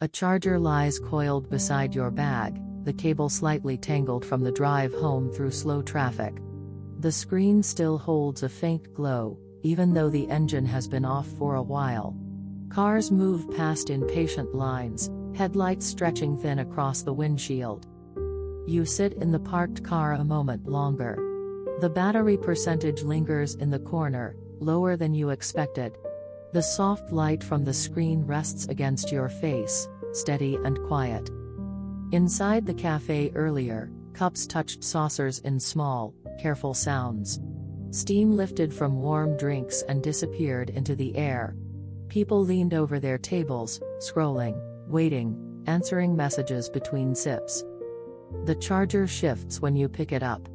A charger lies coiled beside your bag, the cable slightly tangled from the drive home through slow traffic. The screen still holds a faint glow, even though the engine has been off for a while. Cars move past in patient lines, headlights stretching thin across the windshield. You sit in the parked car a moment longer. The battery percentage lingers in the corner, lower than you expected. The soft light from the screen rests against your face, steady and quiet. Inside the cafe earlier, cups touched saucers in small, careful sounds. Steam lifted from warm drinks and disappeared into the air. People leaned over their tables, scrolling, waiting, answering messages between sips. The charger shifts when you pick it up.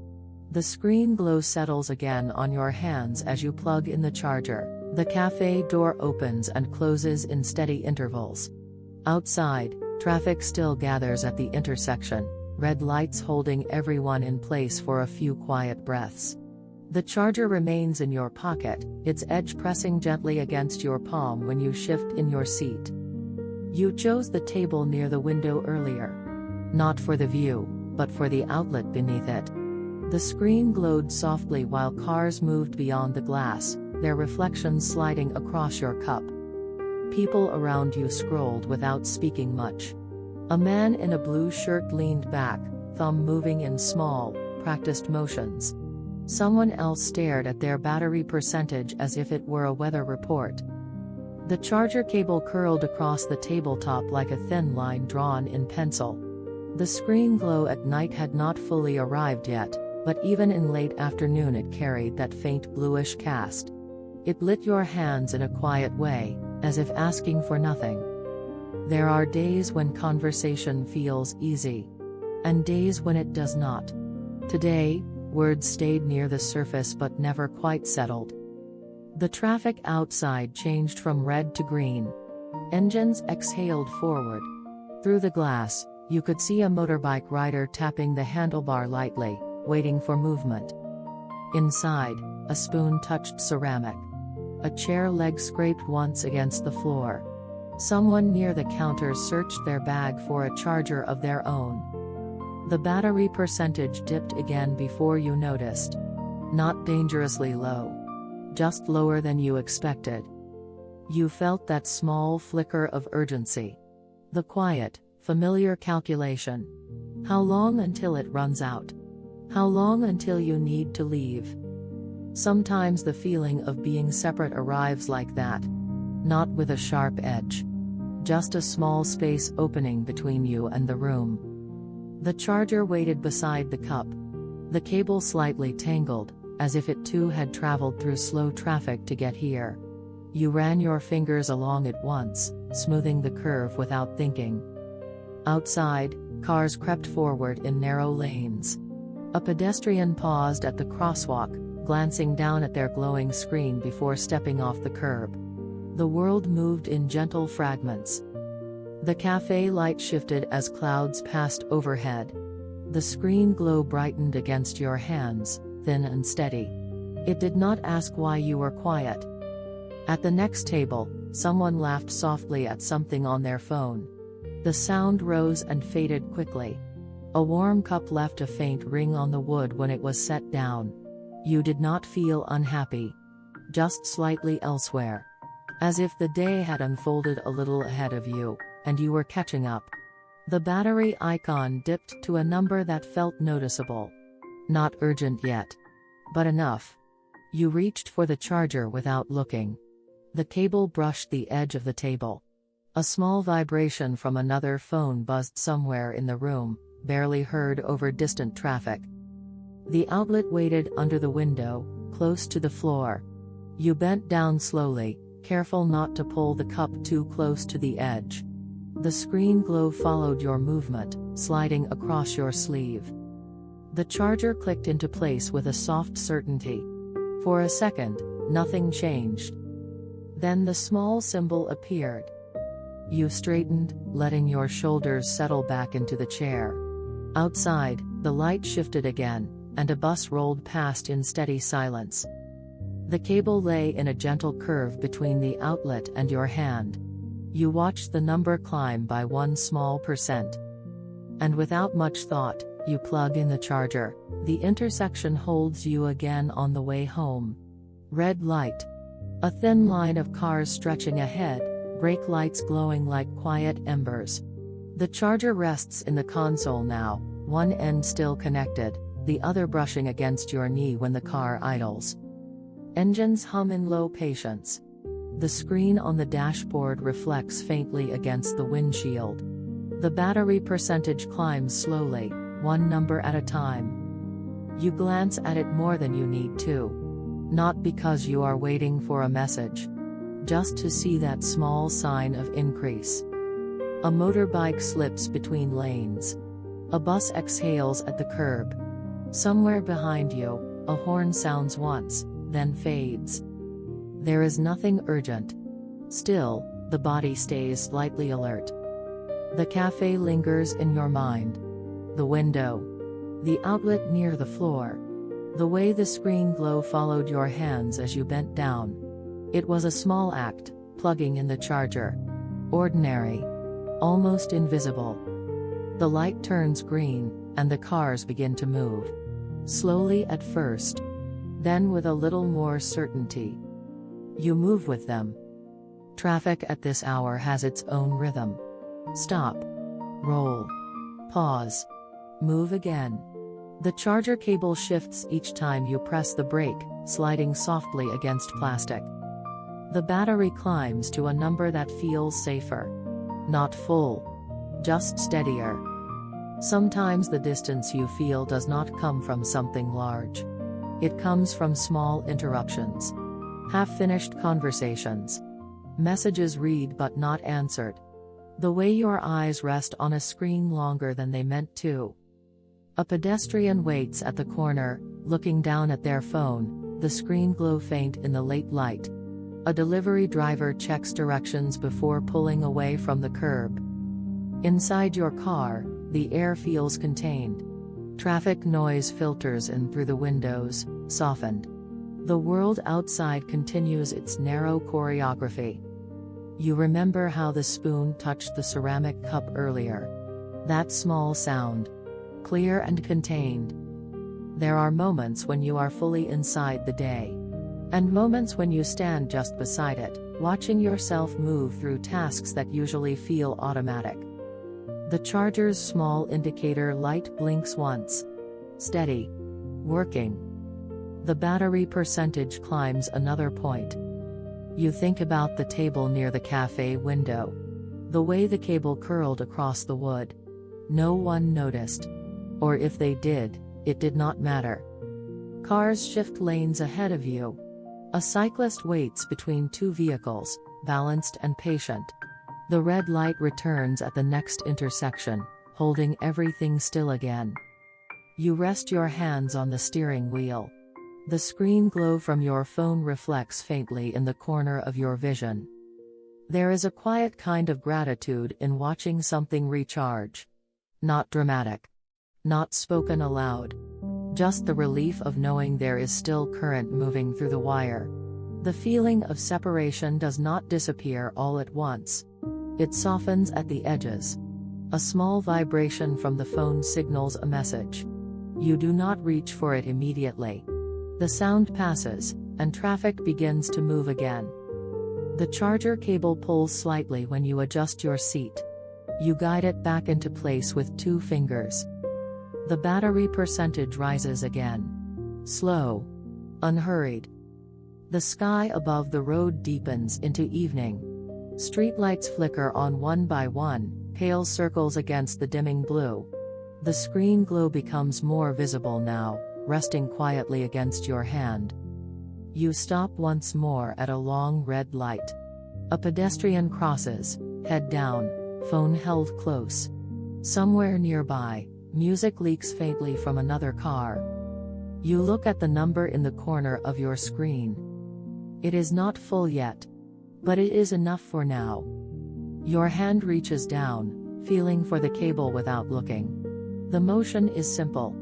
The screen glow settles again on your hands as you plug in the charger. The cafe door opens and closes in steady intervals. Outside, traffic still gathers at the intersection, red lights holding everyone in place for a few quiet breaths. The charger remains in your pocket, its edge pressing gently against your palm when you shift in your seat. You chose the table near the window earlier. Not for the view, but for the outlet beneath it. The screen glowed softly while cars moved beyond the glass, their reflections sliding across your cup. People around you scrolled without speaking much. A man in a blue shirt leaned back, thumb moving in small, practiced motions. Someone else stared at their battery percentage as if it were a weather report. The charger cable curled across the tabletop like a thin line drawn in pencil. The screen glow at night had not fully arrived yet, but even in late afternoon it carried that faint bluish cast. It lit your hands in a quiet way, as if asking for nothing. There are days when conversation feels easy. And days when it does not. Today, words stayed near the surface but never quite settled. The traffic outside changed from red to green. Engines exhaled forward. Through the glass, you could see a motorbike rider tapping the handlebar lightly, waiting for movement. Inside, a spoon touched ceramic. A chair leg scraped once against the floor. Someone near the counter searched their bag for a charger of their own. The battery percentage dipped again before you noticed. Not dangerously low. Just lower than you expected. You felt that small flicker of urgency. The quiet, familiar calculation. How long until it runs out? How long until you need to leave? Sometimes the feeling of being separate arrives like that. Not with a sharp edge. Just a small space opening between you and the room. The charger waited beside the cup. The cable slightly tangled, as if it too had traveled through slow traffic to get here. You ran your fingers along it once, smoothing the curve without thinking. Outside, cars crept forward in narrow lanes. A pedestrian paused at the crosswalk, glancing down at their glowing screen before stepping off the curb. The world moved in gentle fragments. The cafe light shifted as clouds passed overhead. The screen glow brightened against your hands, thin and steady. It did not ask why you were quiet. At the next table, someone laughed softly at something on their phone. The sound rose and faded quickly. A warm cup left a faint ring on the wood when it was set down. You did not feel unhappy. Just slightly elsewhere. As if the day had unfolded a little ahead of you, and you were catching up. The battery icon dipped to a number that felt noticeable. Not urgent yet. But enough. You reached for the charger without looking. The cable brushed the edge of the table. A small vibration from another phone buzzed somewhere in the room, barely heard over distant traffic. The outlet waited under the window, close to the floor. You bent down slowly, careful not to pull the cup too close to the edge. The screen glow followed your movement, sliding across your sleeve. The charger clicked into place with a soft certainty. For a second, nothing changed. Then the small symbol appeared. You straightened, letting your shoulders settle back into the chair. Outside, the light shifted again, and a bus rolled past in steady silence. The cable lay in a gentle curve between the outlet and your hand. You watch the number climb by 1% and without much thought, you plug in the charger. The intersection holds you again on the way home. Red light. A thin line of cars stretching ahead, brake lights glowing like quiet embers. The charger rests in the console now, one end still connected, the other brushing against your knee when the car idles. Engines hum in low patience. The screen on the dashboard reflects faintly against the windshield. The battery percentage climbs slowly, one number at a time. You glance at it more than you need to. Not because you are waiting for a message. Just to see that small sign of increase. A motorbike slips between lanes. A bus exhales at the curb. Somewhere behind you, a horn sounds once, then fades. There is nothing urgent. Still, the body stays slightly alert. The cafe lingers in your mind. The window. The outlet near the floor. The way the screen glow followed your hands as you bent down. It was a small act, plugging in the charger. Ordinary. Almost invisible. The light turns green, and the cars begin to move. Slowly at first. Then with a little more certainty. You move with them. Traffic at this hour has its own rhythm. Stop. Roll. Pause. Move again. The charger cable shifts each time you press the brake, sliding softly against plastic. The battery climbs to a number that feels safer. Not full. Just steadier. Sometimes the distance you feel does not come from something large. It comes from small interruptions. Half-finished conversations. Messages read but not answered. The way your eyes rest on a screen longer than they meant to. A pedestrian waits at the corner, looking down at their phone, the screen glow faint in the late light. A delivery driver checks directions before pulling away from the curb. Inside your car, the air feels contained. Traffic noise filters in through the windows, softened. The world outside continues its narrow choreography. You remember how the spoon touched the ceramic cup earlier. That small sound. Clear and contained. There are moments when you are fully inside the day. And moments when you stand just beside it, watching yourself move through tasks that usually feel automatic. The charger's small indicator light blinks once. Steady. Working. The battery percentage climbs another point. You think about the table near the cafe window. The way the cable curled across the wood. No one noticed. Or if they did, it did not matter. Cars shift lanes ahead of you. A cyclist waits between two vehicles, balanced and patient. The red light returns at the next intersection, holding everything still again. You rest your hands on the steering wheel. The screen glow from your phone reflects faintly in the corner of your vision. There is a quiet kind of gratitude in watching something recharge. Not dramatic. Not spoken aloud. Just the relief of knowing there is still current moving through the wire. The feeling of separation does not disappear all at once. It softens at the edges. A small vibration from the phone signals a message. You do not reach for it immediately. The sound passes, and traffic begins to move again. The charger cable pulls slightly when you adjust your seat. You guide it back into place with 2 fingers. The battery percentage rises again. Slow. Unhurried. The sky above the road deepens into evening. Streetlights flicker on one by one, pale circles against the dimming blue. The screen glow becomes more visible now, resting quietly against your hand. You stop once more at a long red light. A pedestrian crosses, head down, phone held close. Somewhere nearby, music leaks faintly from another car. You look at the number in the corner of your screen. It is not full yet. But it is enough for now. Your hand reaches down, feeling for the cable without looking. The motion is simple.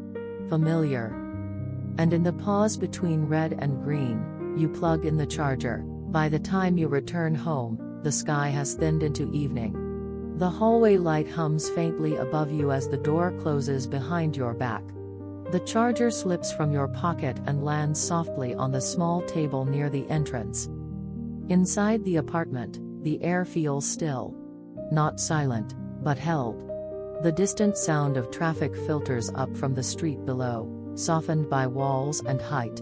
Familiar. And in the pause between red and green, you plug in the charger. By the time you return home, the sky has thinned into evening. The hallway light hums faintly above you as the door closes behind your back. The charger slips from your pocket and lands softly on the small table near the entrance. Inside the apartment, the air feels still. Not silent, but held. The distant sound of traffic filters up from the street below, softened by walls and height.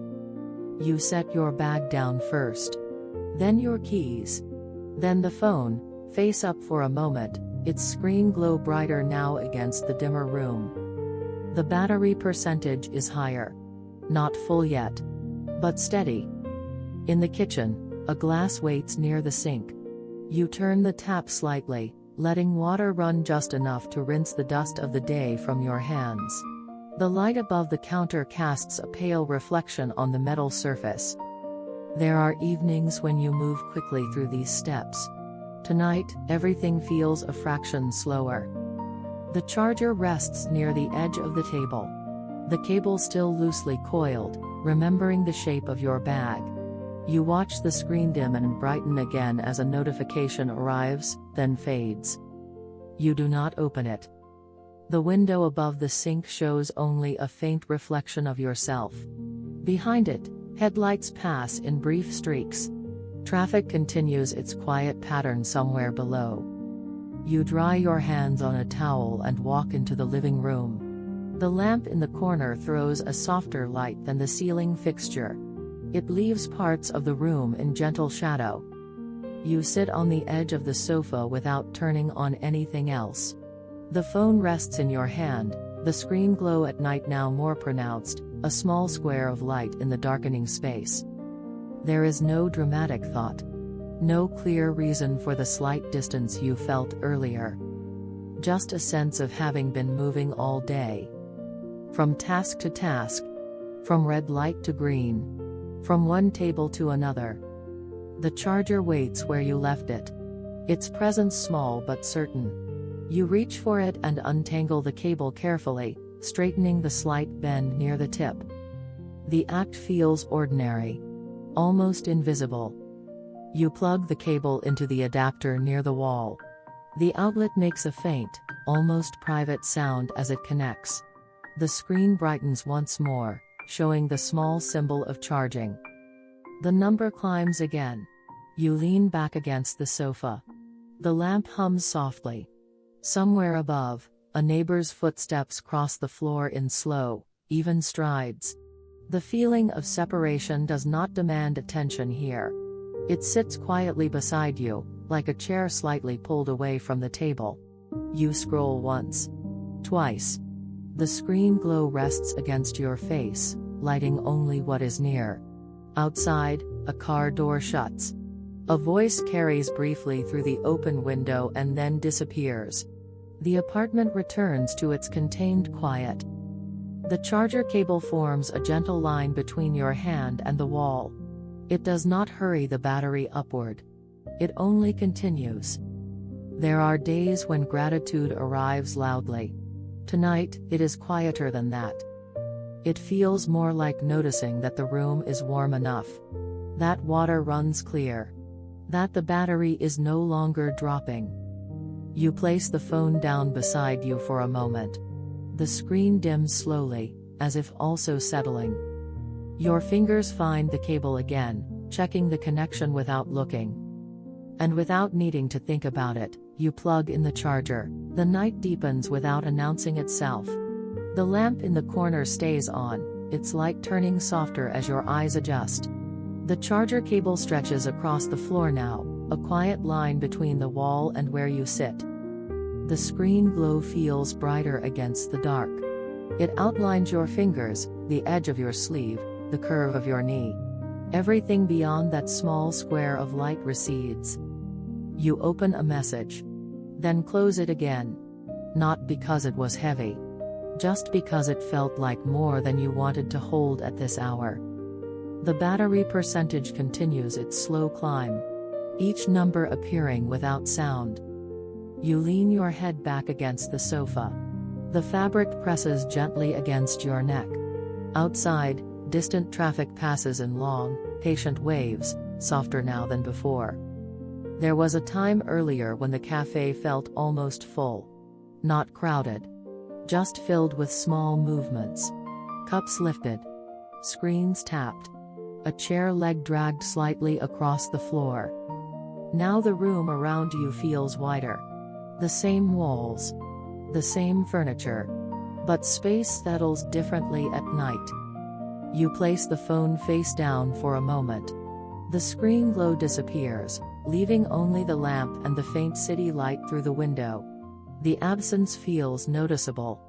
You set your bag down first. Then your keys. Then the phone, face up for a moment, its screen glow brighter now against the dimmer room. The battery percentage is higher. Not full yet. But steady. In the kitchen, a glass waits near the sink. You turn the tap slightly, letting water run just enough to rinse the dust of the day from your hands. The light above the counter casts a pale reflection on the metal surface. There are evenings when you move quickly through these steps. Tonight, everything feels a fraction slower. The charger rests near the edge of the table. The cable still loosely coiled, remembering the shape of your bag. You watch the screen dim and brighten again as a notification arrives, then fades. You do not open it. The window above the sink shows only a faint reflection of yourself. Behind it, headlights pass in brief streaks. Traffic continues its quiet pattern somewhere below. You dry your hands on a towel and walk into the living room. The lamp in the corner throws a softer light than the ceiling fixture. It leaves parts of the room in gentle shadow. You sit on the edge of the sofa without turning on anything else. The phone rests in your hand, the screen glow at night now more pronounced, a small square of light in the darkening space. There is no dramatic thought. No clear reason for the slight distance you felt earlier. Just a sense of having been moving all day. From task to task. From red light to green. From one table to another. The charger waits where you left it. Its presence small but certain. You reach for it and untangle the cable carefully, straightening the slight bend near the tip. The act feels ordinary. Almost invisible. You plug the cable into the adapter near the wall. The outlet makes a faint, almost private sound as it connects. The screen brightens once more, showing the small symbol of charging. The number climbs again. You lean back against the sofa. The lamp hums softly. Somewhere above, a neighbor's footsteps cross the floor in slow, even strides. The feeling of separation does not demand attention here. It sits quietly beside you, like a chair slightly pulled away from the table. You scroll once. Twice. The screen glow rests against your face, lighting only what is near. Outside, a car door shuts. A voice carries briefly through the open window and then disappears. The apartment returns to its contained quiet. The charger cable forms a gentle line between your hand and the wall. It does not hurry the battery upward. It only continues. There are days when gratitude arrives loudly. Tonight, it is quieter than that. It feels more like noticing that the room is warm enough. That water runs clear. That the battery is no longer dropping. You place the phone down beside you for a moment. The screen dims slowly, as if also settling. Your fingers find the cable again, checking the connection without looking. And without needing to think about it, you plug in the charger. The night deepens without announcing itself. The lamp in the corner stays on, its light turning softer as your eyes adjust. The charger cable stretches across the floor now, a quiet line between the wall and where you sit. The screen glow feels brighter against the dark. It outlines your fingers, the edge of your sleeve, the curve of your knee. Everything beyond that small square of light recedes. You open a message. Then close it again. Not because it was heavy. Just because it felt like more than you wanted to hold at this hour. The battery percentage continues its slow climb. Each number appearing without sound. You lean your head back against the sofa. The fabric presses gently against your neck. Outside, distant traffic passes in long, patient waves, softer now than before. There was a time earlier when the cafe felt almost full. Not crowded. Just filled with small movements. Cups lifted. Screens tapped. A chair leg dragged slightly across the floor. Now the room around you feels wider. The same walls. The same furniture. But space settles differently at night. You place the phone face down for a moment. The screen glow disappears, leaving only the lamp and the faint city light through the window. The absence feels noticeable.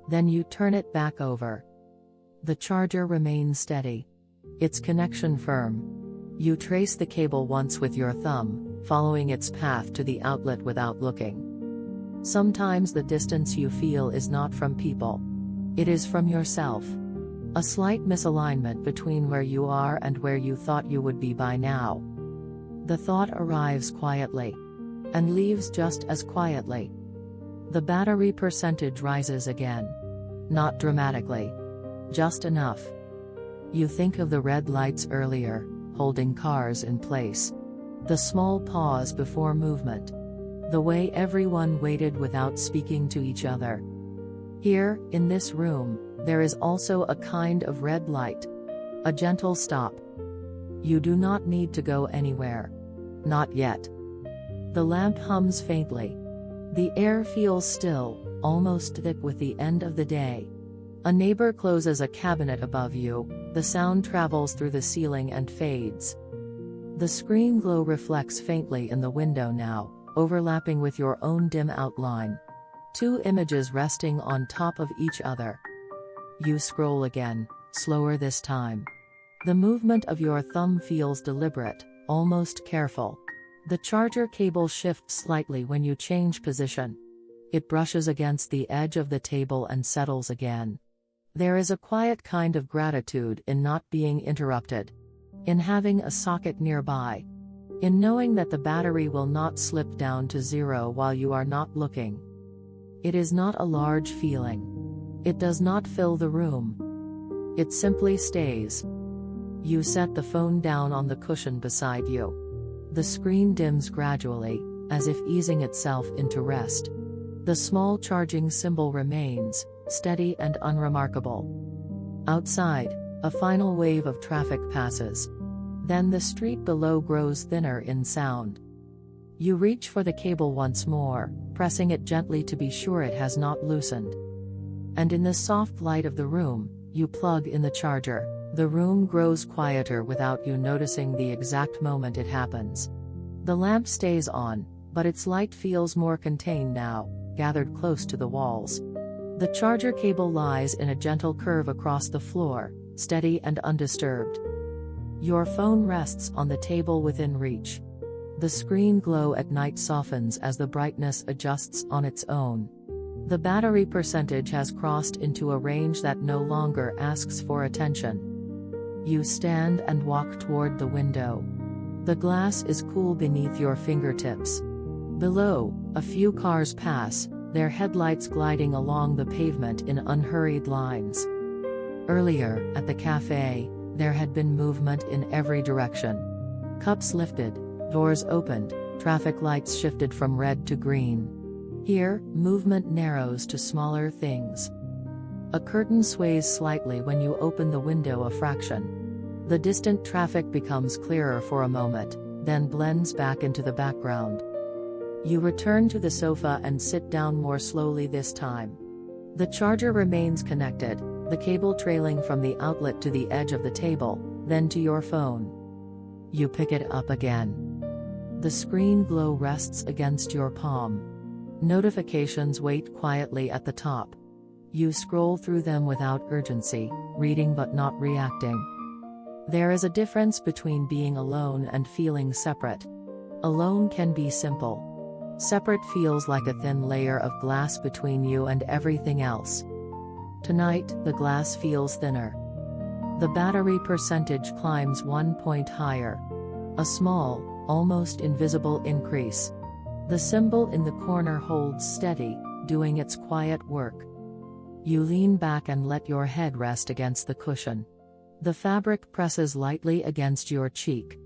Then you turn it back over. The charger remains steady. Its connection firm. You trace the cable once with your thumb, following its path to the outlet without looking. Sometimes the distance you feel is not from people. It is from yourself. A slight misalignment between where you are and where you thought you would be by now. The thought arrives quietly. And leaves just as quietly. The battery percentage rises again. Not dramatically. Just enough. You think of the red lights earlier, holding cars in place. The small pause before movement. The way everyone waited without speaking to each other. Here, in this room, there is also a kind of red light. A gentle stop. You do not need to go anywhere. Not yet. The lamp hums faintly. The air feels still, almost thick with the end of the day. A neighbor closes a cabinet above you, the sound travels through the ceiling and fades. The screen glow reflects faintly in the window now, overlapping with your own dim outline. Two images resting on top of each other. You scroll again, slower this time. The movement of your thumb feels deliberate, almost careful. The charger cable shifts slightly when you change position. It brushes against the edge of the table and settles again. There is a quiet kind of gratitude in not being interrupted. In having a socket nearby. In knowing that the battery will not slip down to zero while you are not looking. It is not a large feeling. It does not fill the room. It simply stays. You set the phone down on the cushion beside you. The screen dims gradually, as if easing itself into rest. The small charging symbol remains, steady and unremarkable. Outside, a final wave of traffic passes. Then the street below grows thinner in sound. You reach for the cable once more, pressing it gently to be sure it has not loosened. And in the soft light of the room, you plug in the charger. The room grows quieter without you noticing the exact moment it happens. The lamp stays on, but its light feels more contained now, gathered close to the walls. The charger cable lies in a gentle curve across the floor, steady and undisturbed. Your phone rests on the table within reach. The screen glow at night softens as the brightness adjusts on its own. The battery percentage has crossed into a range that no longer asks for attention. You stand and walk toward the window. The glass is cool beneath your fingertips. Below, a few cars pass, their headlights gliding along the pavement in unhurried lines. Earlier, at the cafe, there had been movement in every direction. Cups lifted, doors opened, traffic lights shifted from red to green. Here, movement narrows to smaller things. A curtain sways slightly when you open the window a fraction. The distant traffic becomes clearer for a moment, then blends back into the background. You return to the sofa and sit down more slowly this time. The charger remains connected, the cable trailing from the outlet to the edge of the table, then to your phone. You pick it up again. The screen glow rests against your palm. Notifications wait quietly at the top. You scroll through them without urgency, reading but not reacting. There is a difference between being alone and feeling separate. Alone can be simple. Separate feels like a thin layer of glass between you and everything else. Tonight, the glass feels thinner. The battery percentage climbs 1 point higher. A small, almost invisible increase. The symbol in the corner holds steady, doing its quiet work. You lean back and let your head rest against the cushion. The fabric presses lightly against your cheek.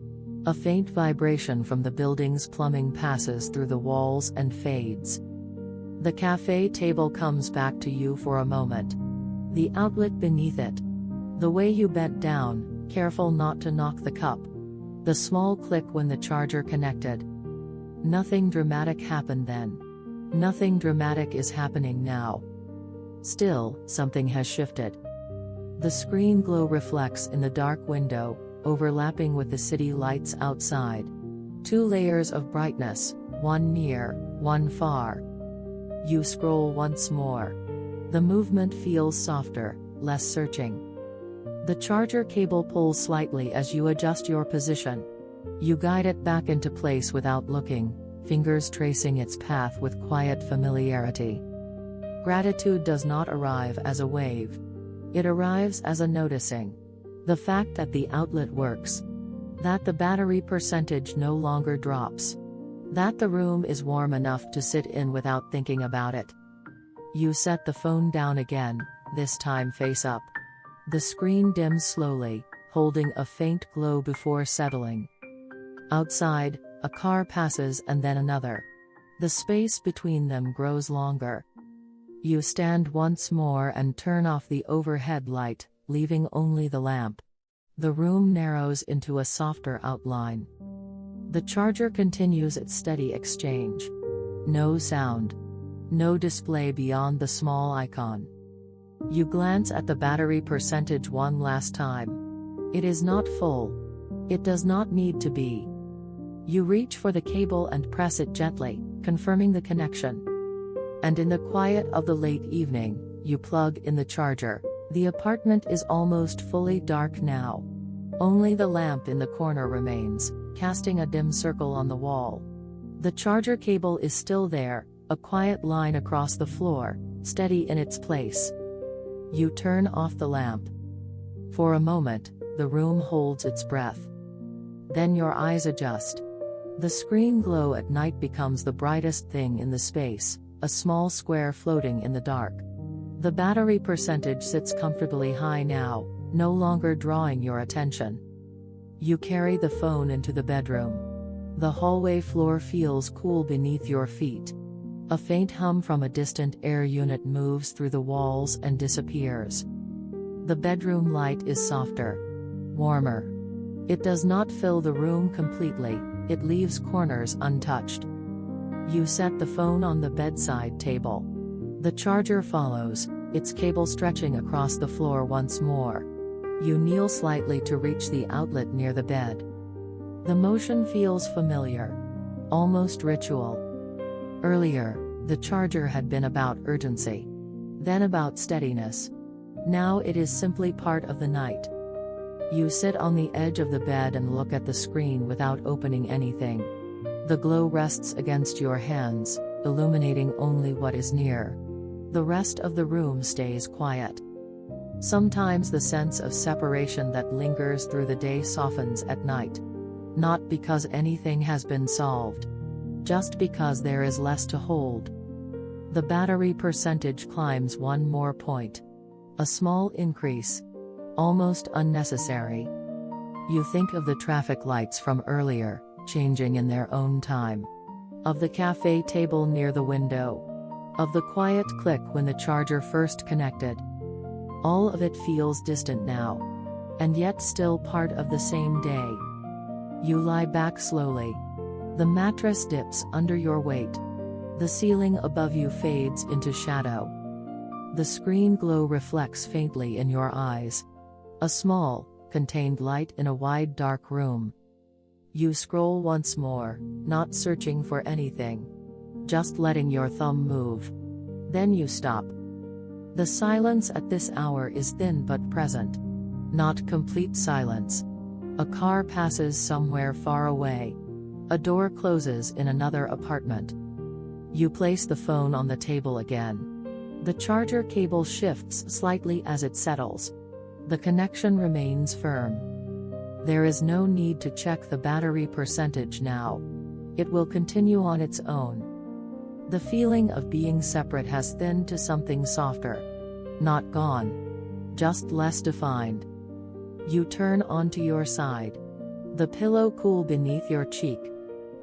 A faint vibration from the building's plumbing passes through the walls and fades. The cafe table comes back to you for a moment. The outlet beneath it. The way you bent down, careful not to knock the cup. The small click when the charger connected. Nothing dramatic happened then. Nothing dramatic is happening now. Still, something has shifted. The screen glow reflects in the dark window, overlapping with the city lights outside. Two layers of brightness, one near, one far. You scroll once more. The movement feels softer, less searching. The charger cable pulls slightly as you adjust your position. You guide it back into place without looking, fingers tracing its path with quiet familiarity. Gratitude does not arrive as a wave. It arrives as a noticing. The fact that the outlet works. That the battery percentage no longer drops. That the room is warm enough to sit in without thinking about it. You set the phone down again, this time face up. The screen dims slowly, holding a faint glow before settling. Outside, a car passes and then another. The space between them grows longer. You stand once more and turn off the overhead light, leaving only the lamp. The room narrows into a softer outline. The charger continues its steady exchange. No sound. No display beyond the small icon. You glance at the battery percentage one last time. It is not full. It does not need to be. You reach for the cable and press it gently, confirming the connection. And in the quiet of the late evening, you plug in the charger. The apartment is almost fully dark now. Only the lamp in the corner remains, casting a dim circle on the wall. The charger cable is still there, a quiet line across the floor, steady in its place. You turn off the lamp. For a moment, the room holds its breath. Then your eyes adjust. The screen glow at night becomes the brightest thing in the space, a small square floating in the dark. The battery percentage sits comfortably high now, no longer drawing your attention. You carry the phone into the bedroom. The hallway floor feels cool beneath your feet. A faint hum from a distant air unit moves through the walls and disappears. The bedroom light is softer, warmer. It does not fill the room completely, it leaves corners untouched. You set the phone on the bedside table. The charger follows, its cable stretching across the floor once more. You kneel slightly to reach the outlet near the bed. The motion feels familiar, almost ritual. Earlier, the charger had been about urgency. Then about steadiness. Now it is simply part of the night. You sit on the edge of the bed and look at the screen without opening anything. The glow rests against your hands, illuminating only what is near. The rest of the room stays quiet. Sometimes the sense of separation that lingers through the day softens at night. Not because anything has been solved. Just because there is less to hold. The battery percentage climbs one more point. A small increase. Almost unnecessary. You think of the traffic lights from earlier, changing in their own time. Of the cafe table near the window. Of the quiet click when the charger first connected. All of it feels distant now. And yet still part of the same day. You lie back slowly. The mattress dips under your weight. The ceiling above you fades into shadow. The screen glow reflects faintly in your eyes. A small, contained light in a wide dark room. You scroll once more, not searching for anything. Just letting your thumb move. Then you stop. The silence at this hour is thin but present. Not complete silence. A car passes somewhere far away. A door closes in another apartment. You place the phone on the table again. The charger cable shifts slightly as it settles. The connection remains firm. There is no need to check the battery percentage now. It will continue on its own. The feeling of being separate has thinned to something softer. Not gone. Just less defined. You turn onto your side. The pillow cool beneath your cheek.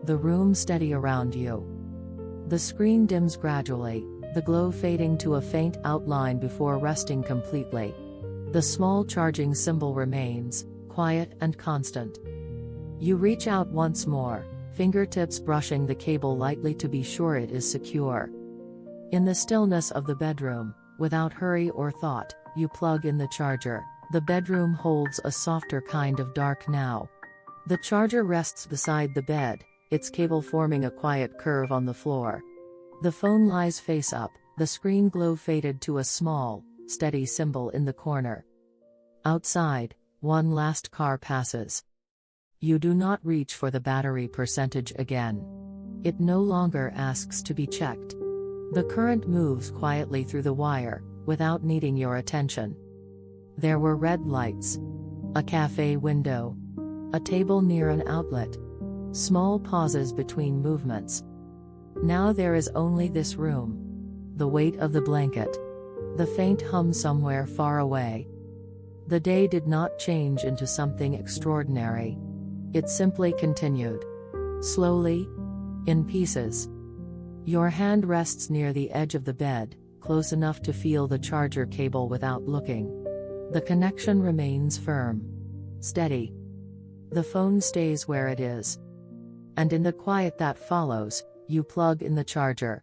The room steady around you. The screen dims gradually, the glow fading to a faint outline before resting completely. The small charging symbol remains, quiet and constant. You reach out once more, fingertips brushing the cable lightly to be sure it is secure. In the stillness of the bedroom, without hurry or thought, you plug in the charger. The bedroom holds a softer kind of dark now. The charger rests beside the bed, its cable forming a quiet curve on the floor. The phone lies face up, the screen glow faded to a small, steady symbol in the corner. Outside, one last car passes. You do not reach for the battery percentage again. It no longer asks to be checked. The current moves quietly through the wire, without needing your attention. There were red lights. A cafe window. A table near an outlet. Small pauses between movements. Now there is only this room. The weight of the blanket. The faint hum somewhere far away. The day did not change into something extraordinary. It simply continued. Slowly. In pieces. Your hand rests near the edge of the bed, close enough to feel the charger cable without looking. The connection remains firm. Steady. The phone stays where it is. And in the quiet that follows, you plug in the charger.